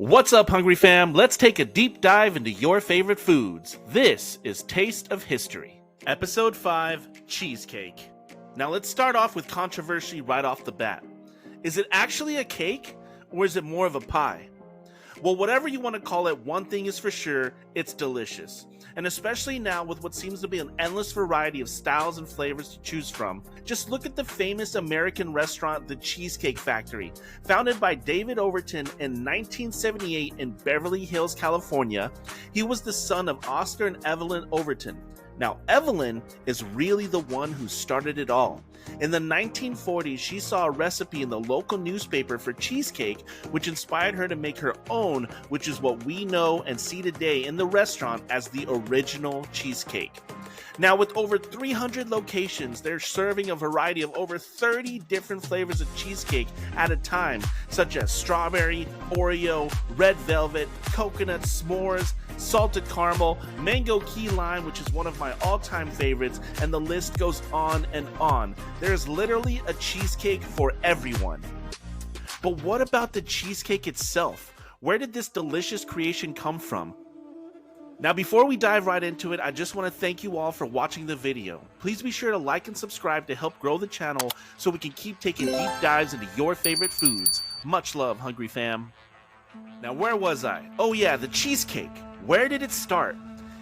What's up, Hungry Fam? Let's take a deep dive into your favorite foods. This is Taste of History. Episode 5, Cheesecake. Now let's start off with controversy right off the bat. Is it actually a cake, or is it more of a pie? Well, whatever you want to call it, one thing is for sure, it's delicious. And especially now with what seems to be an endless variety of styles and flavors to choose from, just look at the famous American restaurant, The Cheesecake Factory. Founded by David Overton in 1978 in Beverly Hills, California, he was the son of Oscar and Evelyn Overton. Now, Evelyn is really the one who started it all. In the 1940s, she saw a recipe in the local newspaper for cheesecake, which inspired her to make her own, which is what we know and see today in the restaurant as the original cheesecake. Now, with over 300 locations, they're serving a variety of over 30 different flavors of cheesecake at a time, such as strawberry, Oreo, red velvet, coconut, s'mores, salted caramel, mango key lime, which is one of my all-time favorites, and the list goes on and on. There's literally a cheesecake for everyone. But what about the cheesecake itself? Where did this delicious creation come from? Now, before we dive right into it, I just want to thank you all for watching the video. Please be sure to like and subscribe to help grow the channel so we can keep taking deep dives into your favorite foods. Much love, Hungry Fam. Now, where was I? Oh yeah, the cheesecake. Where did it start?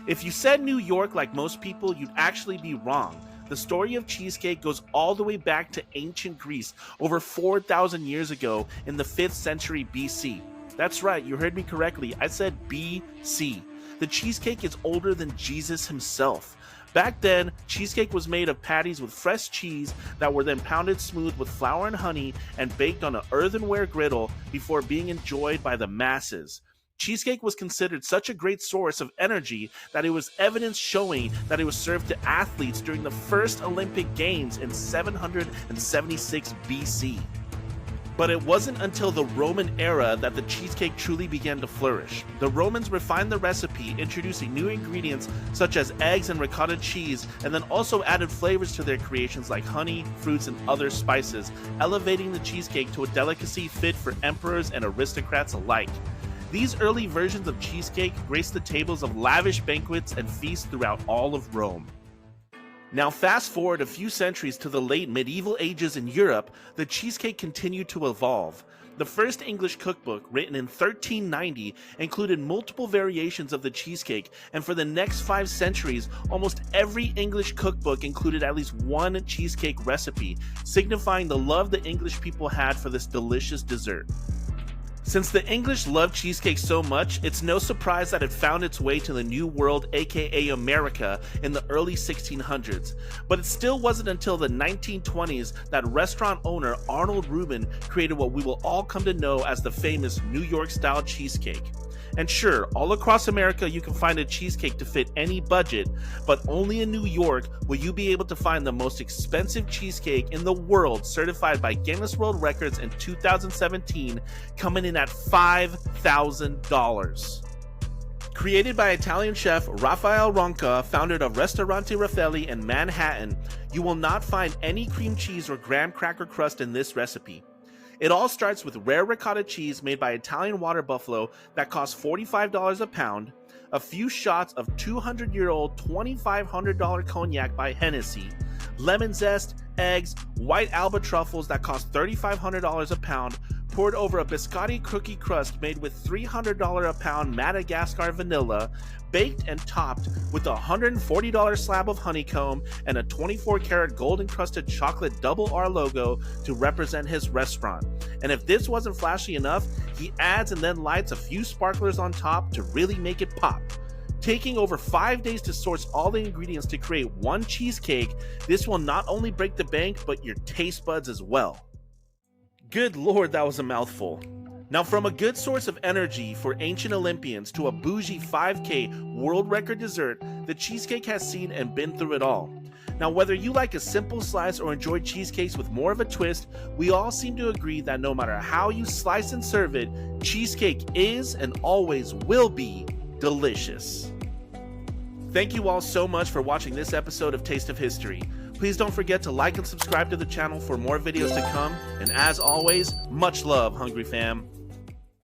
If you said New York like most people, you'd actually be wrong. The story of cheesecake goes all the way back to ancient Greece, over 4,000 years ago in the 5th century BC. That's right, you heard me correctly. I said BC. The cheesecake is older than Jesus himself. Back then, cheesecake was made of patties with fresh cheese that were then pounded smooth with flour and honey and baked on an earthenware griddle before being enjoyed by the masses. Cheesecake was considered such a great source of energy that it was evidence showing that it was served to athletes during the first Olympic Games in 776 BC. But it wasn't until the Roman era that the cheesecake truly began to flourish. The Romans refined the recipe, introducing new ingredients such as eggs and ricotta cheese, and then also added flavors to their creations like honey, fruits, and other spices, elevating the cheesecake to a delicacy fit for emperors and aristocrats alike. These early versions of cheesecake graced the tables of lavish banquets and feasts throughout all of Rome. Now fast forward a few centuries to the late medieval ages in Europe, the cheesecake continued to evolve. The first English cookbook, written in 1390, included multiple variations of the cheesecake, and for the next 5 centuries, almost every English cookbook included at least one cheesecake recipe, signifying the love the English people had for this delicious dessert. Since the English loved cheesecake so much, it's no surprise that it found its way to the New World, aka America, in the early 1600s. But it still wasn't until the 1920s that restaurant owner Arnold Reuben created what we will all come to know as the famous New York-style cheesecake. And sure, all across America you can find a cheesecake to fit any budget, but only in New York will you be able to find the most expensive cheesecake in the world, certified by Guinness World Records in 2017, coming in at $5,000. Created by Italian chef Raffaele Ronca, founder of Ristorante Raffaele in Manhattan, you will not find any cream cheese or graham cracker crust in this recipe. It all starts with rare ricotta cheese made by Italian water buffalo that costs $45 a pound, a few shots of 200-year-old $2,500 cognac by Hennessy, lemon zest, eggs, white Alba truffles that cost $3,500 a pound, poured over a biscotti cookie crust made with $300 a pound Madagascar vanilla, baked and topped with a $140 slab of honeycomb and a 24-karat gold-encrusted chocolate double R logo to represent his restaurant. And if this wasn't flashy enough, he adds and then lights a few sparklers on top to really make it pop. Taking over 5 days to source all the ingredients to create one cheesecake, this will not only break the bank, but your taste buds as well. Good lord, that was a mouthful. Now, from a good source of energy for ancient Olympians to a bougie 5K world record dessert, the cheesecake has seen and been through it all. Now, whether you like a simple slice or enjoy cheesecakes with more of a twist, we all seem to agree that no matter how you slice and serve it, cheesecake is and always will be delicious. Thank you all so much for watching this episode of Taste of History. Please don't forget to like and subscribe to the channel for more videos to come, and as always, much love, Hungry Fam.